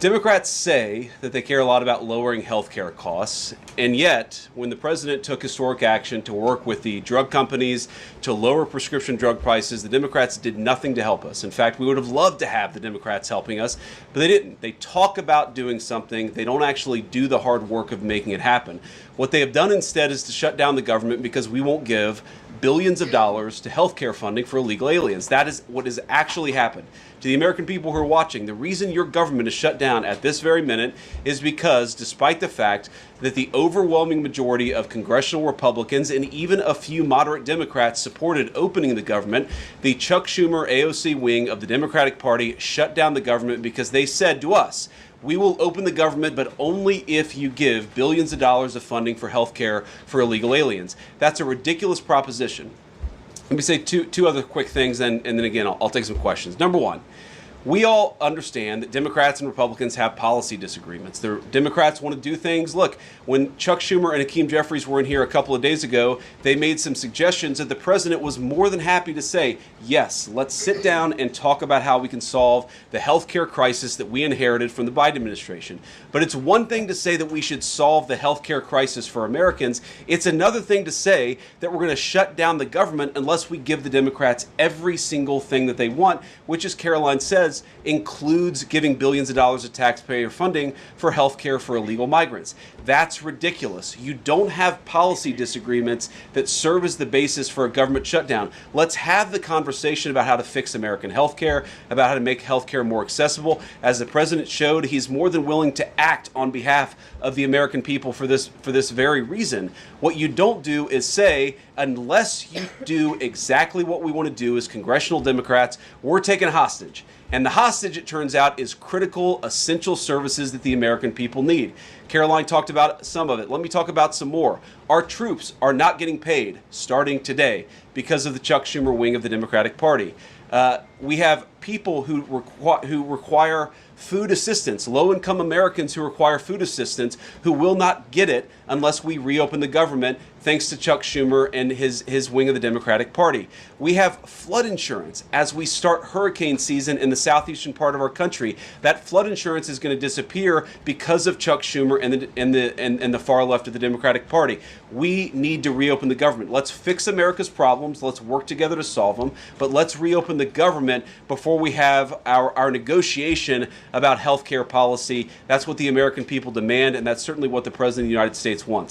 Democrats say that they care a lot about lowering health care costs, and yet, when the president took historic action to work with the drug companies to lower prescription drug prices, the Democrats did nothing to help us. In fact, we would have loved to have the Democrats helping us, but they didn't. They talk about doing something. They don't actually do the hard work of making it happen. What they have done instead is to shut down the government because we won't give billions of dollars to health care funding for illegal aliens. That is what has actually happened. To the American people who are watching, the reason your government is shut down at this very minute is because, despite the fact that the overwhelming majority of congressional Republicans and even a few moderate Democrats supported opening the government, the Chuck Schumer AOC wing of the Democratic Party shut down the government because they said to us, we will open the government, but only if you give billions of dollars of funding for health care for illegal aliens. That's a ridiculous proposition. Let me say two other quick things, and then again, I'll take some questions. Number one, we all understand that Democrats and Republicans have policy disagreements. The Democrats want to do things. Look, when Chuck Schumer and Hakeem Jeffries were in here a couple of days ago, they made some suggestions that the president was more than happy to say, yes, let's sit down and talk about how we can solve the healthcare crisis that we inherited from the Biden administration. But it's one thing to say that we should solve the healthcare crisis for Americans. It's another thing to say that we're going to shut down the government unless we give the Democrats every single thing that they want, which, as Caroline says, includes giving billions of dollars of taxpayer funding for health care for illegal migrants. That's ridiculous. You don't have policy disagreements that serve as the basis for a government shutdown. Let's have the conversation about how to fix American health care, about how to make health care more accessible. As the president showed, he's more than willing to act on behalf of the American people for this very reason. What you don't do is say, unless you do exactly what we want to do as congressional Democrats, we're taken hostage. And the hostage, it turns out, is critical, essential services that the American people need. Caroline talked about some of it. Let me talk about some more. Our troops are not getting paid starting today because of the Chuck Schumer wing of the Democratic Party. We have people who require food assistance, low-income Americans who require food assistance, who will not get it unless we reopen the government, thanks to Chuck Schumer and his wing of the Democratic Party. We have flood insurance as we start hurricane season in the southeastern part of our country. That flood insurance is going to disappear because of Chuck Schumer and the far left of the Democratic Party. We need to reopen the government. Let's fix America's problems. Let's work together to solve them. But let's reopen the government before we have our negotiation about health care policy. That's what the American people demand, and that's certainly what the President of the United States wants.